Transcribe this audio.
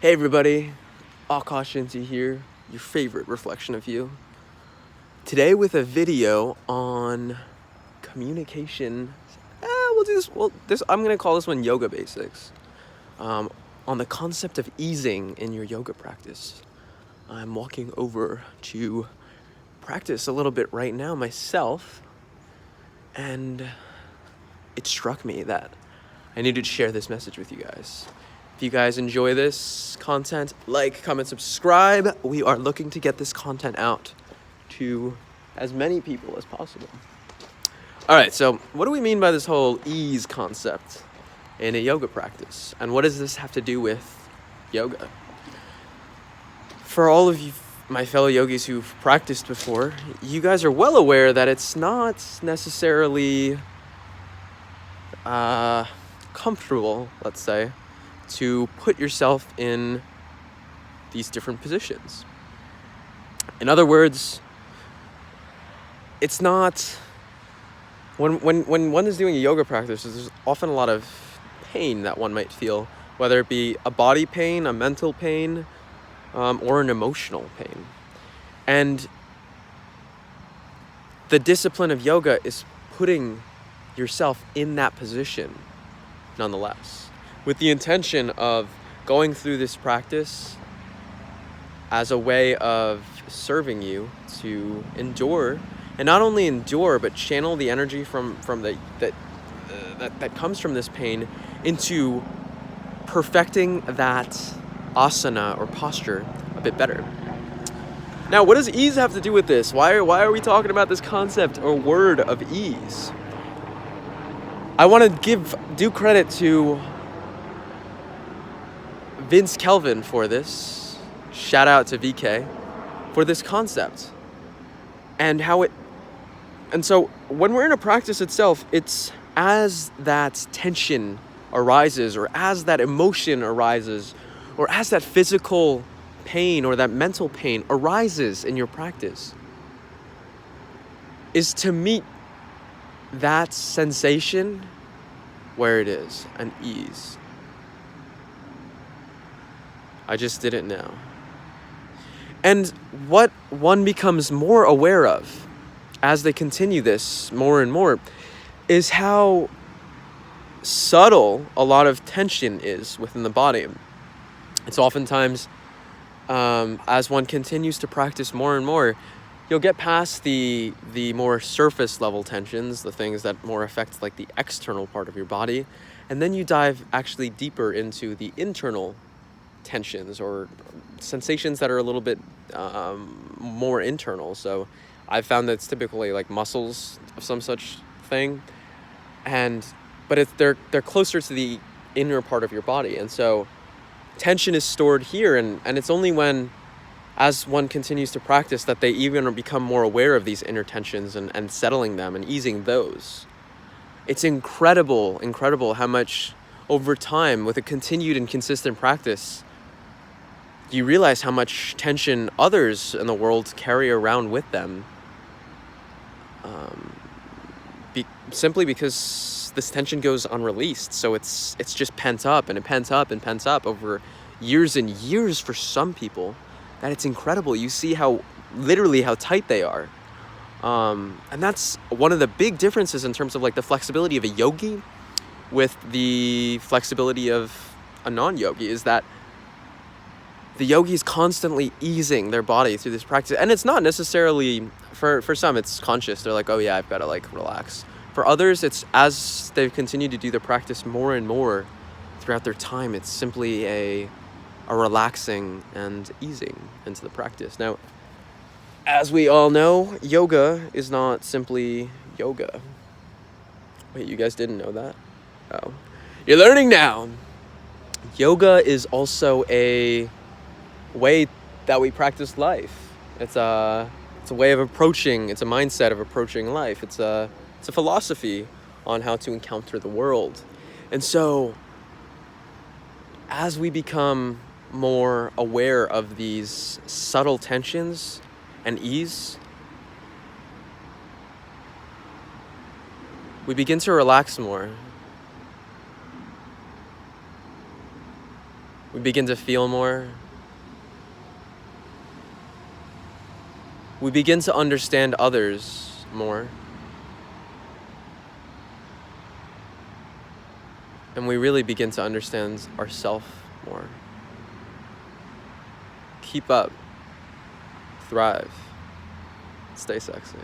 Hey everybody, Akash Inti here, your favorite reflection of you. Today with a video on communication. We'll do this. I'm gonna call this one yoga basics. On the concept of easing in your yoga practice. I'm walking over to practice a little bit right now myself, and it struck me that I needed to share this message with you guys. If you guys enjoy this content, like, comment, subscribe. We are looking to get this content out to as many people as possible. All right, so what do we mean by this whole ease concept in a yoga practice? And what does this have to do with yoga? For all of you, my fellow yogis who've practiced before, you guys are well aware that it's not necessarily comfortable, let's say, to put yourself in these different positions. In other words, it's not when one is doing a yoga practice, there's often a lot of pain that one might feel, whether it be a body pain, a mental pain, or an emotional pain. And the discipline of yoga is putting yourself in that position nonetheless, with the intention of going through this practice as a way of serving you to endure, and not only endure, but channel the energy from that comes from this pain into perfecting that asana or posture a bit better. Now, what does ease have to do with this? Why are we talking about this concept or word of ease? I want to give due credit to Vince Kelvin for this. Shout out to VK for this concept and how it. And so when we're in a practice itself, it's as that tension arises, or as that emotion arises, or as that physical pain or that mental pain arises in your practice, is to meet that sensation where it is, an ease. I just didn't know. And what one becomes more aware of as they continue this more and more is how subtle a lot of tension is within the body. It's oftentimes, as one continues to practice more and more, you'll get past the more surface level tensions, the things that more affect like the external part of your body, and then you dive actually deeper into the internal tensions or sensations that are a little bit more internal. So I've found that it's typically like muscles of some such thing, but they're closer to the inner part of your body, and so tension is stored here, and it's only when, as one continues to practice, that they even become more aware of these inner tensions and settling them and easing those. It's incredible how much over time, with a continued and consistent practice, you realize how much tension others in the world carry around with them, simply because this tension goes unreleased. So it's just pent up, and it pent up and pent up over years and years for some people, that it's incredible. You see how tight they are. And that's one of the big differences in terms of like the flexibility of a yogi with the flexibility of a non-yogi, is that the yogi is constantly easing their body through this practice. And it's not necessarily, for some, it's conscious. They're like, oh yeah, I've got to like relax. For others, it's as they've continued to do the practice more and more throughout their time, it's simply a relaxing and easing into the practice. Now, as we all know, yoga is not simply yoga. Wait, you guys didn't know that? Oh. You're learning now. Yoga is also a way that we practice life. It's a way of approaching, it's a mindset of approaching life. It's a philosophy on how to encounter the world. And so, as we become more aware of these subtle tensions and ease, we begin to relax more. We begin to feel more. We begin to understand others more. And we really begin to understand ourselves more. Keep up. Thrive. Stay sexy.